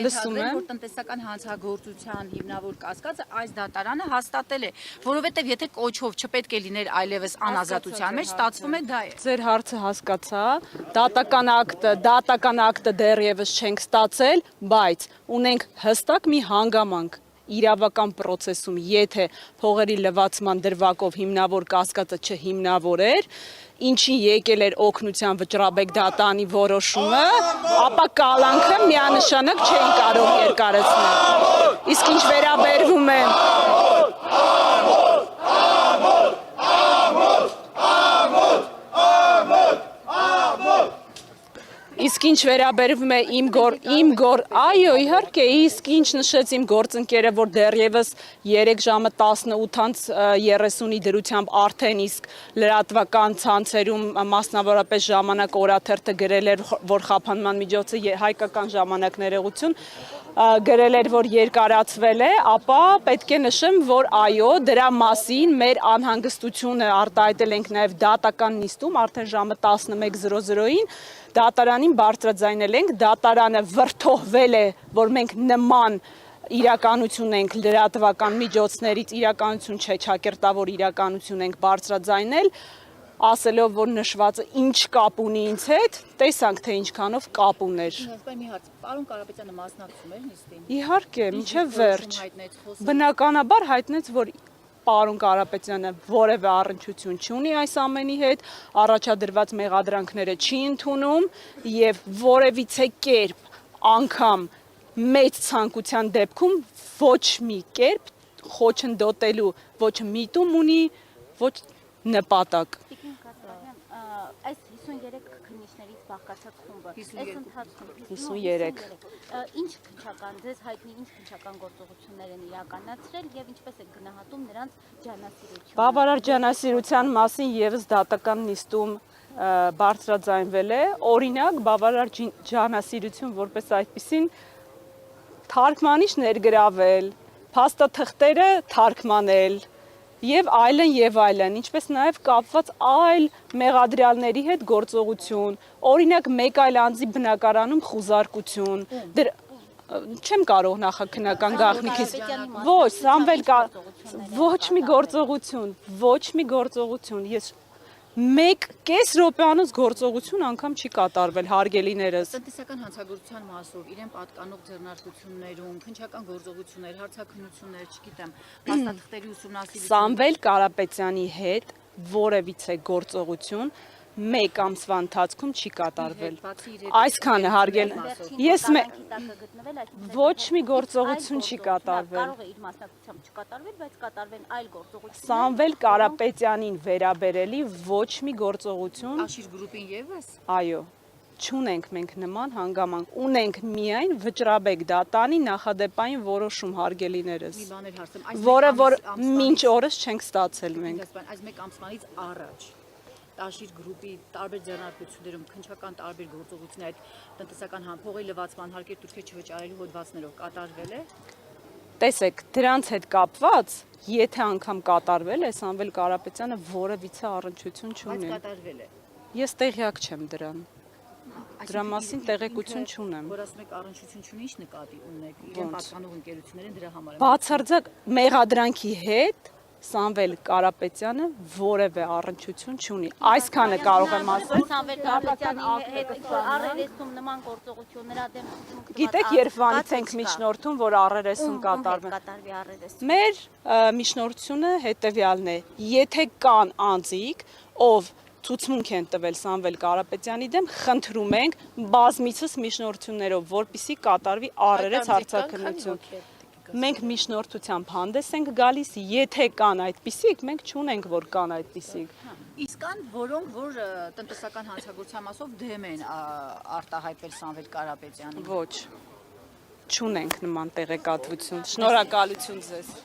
ենթադրել, որ տնտեսական հանցագործության հիմնավոր կասկածը այս դատարանը հաստատել է, որովհետև եթե կոչով չպետք է լիներ այլևս անազատության մեջ, ստացվում է դա է։ Ձեր հարցը հասկացա, դատական ակտը դեռևս չենք ստացել, բայց ունենք հստակ մի հանգամանք իրավական պրոցեսում, եթե փողերի լվացման դրվագով հիմնավոր կասկածը չհիմնավոր էր, ինչին եկել էր օգնության Վճռաբեկ դատանի որոշումը, ապա կալանքը միանշանակ չէին կարող երկարացնել։ Իսկ ինչ վերաբերվում է Իսկ ինչ վերաբերվում է այո, իհարկե, իսկ ինչ նշեց իմ գործընկերը, որ դեռևս 3 ժամը 18:30-ի դրությամբ արդեն իսկ լրատվական ցանցերում մասնավորապես Ժամանակ օրաթերթը գրել էր, որ խափանման միջոցը հայկական ժամանակ ներողություն գրել էր, որ երկարացվել է, ապա պետք է նշեմ, որ այո, դրա մասին մեր անհանգստությունը արտահայտել ենք նաև դատական նիստում, արդեն ժամը 11:00-ին դատարանին բարձրաձայնել ենք, դատարանը վրդովվել է, որ մենք նման իրականություն ենք լրատվական միջոցներից, իրականություն չէ, ճակերտավոր իրականություն ենք բարձրաձայնել, ասելով, որ նշվածը ինչ կապ ունի ինձ հետ, տեսանք, թե ինչքանով կապ ուներ։ Մի հարց, պարոն Կարապետյանը մասնակցում էր նիստին։ Իհարկե, մինչև վերջ։ Բնականաբար հայտնեց, որ պարոն Կարապետյանը որևէ առնչություն չունի այս ամենի հետ, առաջադրված մեղադրանքները չի ընդունում եւ որևիցե կերպ անգամ մեծ ցանկության դեպքում ոչ մի կերպ խոչընդոտելու ոչ միտում ունի, ոչ նպատակ։ Այս 53 քննիչներից բաղկացած խումբը, այս ընթացքում 53 ինչ քննչական, ձեզ հայտնի ինչ քննչական գործողություններ են իրականացրել եւ ինչպես է գնահատում նրանց ջանասիրությունը։ Բավարար ջանասիրության մասին եւս դատական նիստում բարձրաձայնվել է, օրինակ բավարար ջանասիրություն որպես այդպիսին թարգմանիչ ներգրավել, փաստաթղթերը թարգմանել եւ այլն, ինչպես նաեւ կապված այլ մեղադրյալների հետ գործողություն, օրինակ մեկ այլ անձի բնակարանում խուզարկություն, չեմ կարող նախաքննական գաղտնիքից, ոչ, Սամվել ոչ մի գործողություն, ես 1.5 րոպեանոց գործողություն անգամ չի կատարվել, հարգելիներս։ Տնտեսական հանցագործության մասով իրեն պատկանող ձեռնարկություններում, քննչական գործողություններ, հարցաքննություններ, չգիտեմ, փաստաթղթերի ուսումնասիրություն։ Սամվել Կարապետյանի հետ որևիցե գործողություն 1 ամսվա ընթացքում չի կատարվել։ Այսքանը հարգել։ Ես ոչ մի գործողություն չի կատարվել։ Կարող է իր մասնակցությամբ չկատարվել, բայց կատարվեն այլ գործողություններ։ Սամվել Կարապետյանին վերաբերելի ոչ մի գործողություն։ Աշիր գրուպին եւս։ Այո, չունենք մենք նման հանգամանք, ունենք միայն Վճռաբեկ դատանի նախադեպային որոշում, հարգելիներս, Մի բան էլ հարցեմ, որը որ մինչ օրս չենք ստացել մենք։ Այս 1 ամսվանից առաջ Աշիր գրուպի տարբեր ձեռնարկություններում քննչական տարբեր գործողություններ այդ տնտեսական փողի լվացման հարկեր թուրքեր չվճարելու հոդվածներով կատարվել է։ Տեսեք, դրանց հետ կապված, եթե անգամ կատարվել է, Սամվել Կարապետյանը որևիցե առնչություն չունի։ Բայց կատարվել է։ Ես տեղյակ չեմ դրան։ Դրա մասին տեղեկություն չունեմ։ Որ ասում եք առնչություն չունի, ինչ նկատի ունեք։ Իրեն պատկանող ընկերություններ են դրա համար։ Բացարձակ մեղադրանքի հետ Սամվել Կարապետյանը որևէ առնչություն չունի։ Այսքանը կարող եմ ասել։ Սամվել Կարապետյանի հետ առերեսում նման գործողություններ ադեմ։ Գիտեք, երբ վանից ենք միջնորդում, որ առերեսում կատարվեն։ Մեր միջնորդությունը հետևյալն է. եթե կան անձիկ, ով ցուցմունք են տվել Սամվել Կարապետյանի դեմ, խնդրում ենք բազմիցս միջնորդություններով, որպեսզի կատարվի առերես հարցաքննություն։ Մենք միջնորդությամբ հանդես ենք գալիս, եթե կան այդպիսիք, մենք չունենք, որ կան այդպիսիք։ Իսկ կան, որոնք որ տնտեսական հանցագործության մասով դեմ են արտահայտվել Սամվել Կարապետյանին։ Ոչ, չունենք նման տեղեկատվություն։ Շնորհակալություն ձեզ։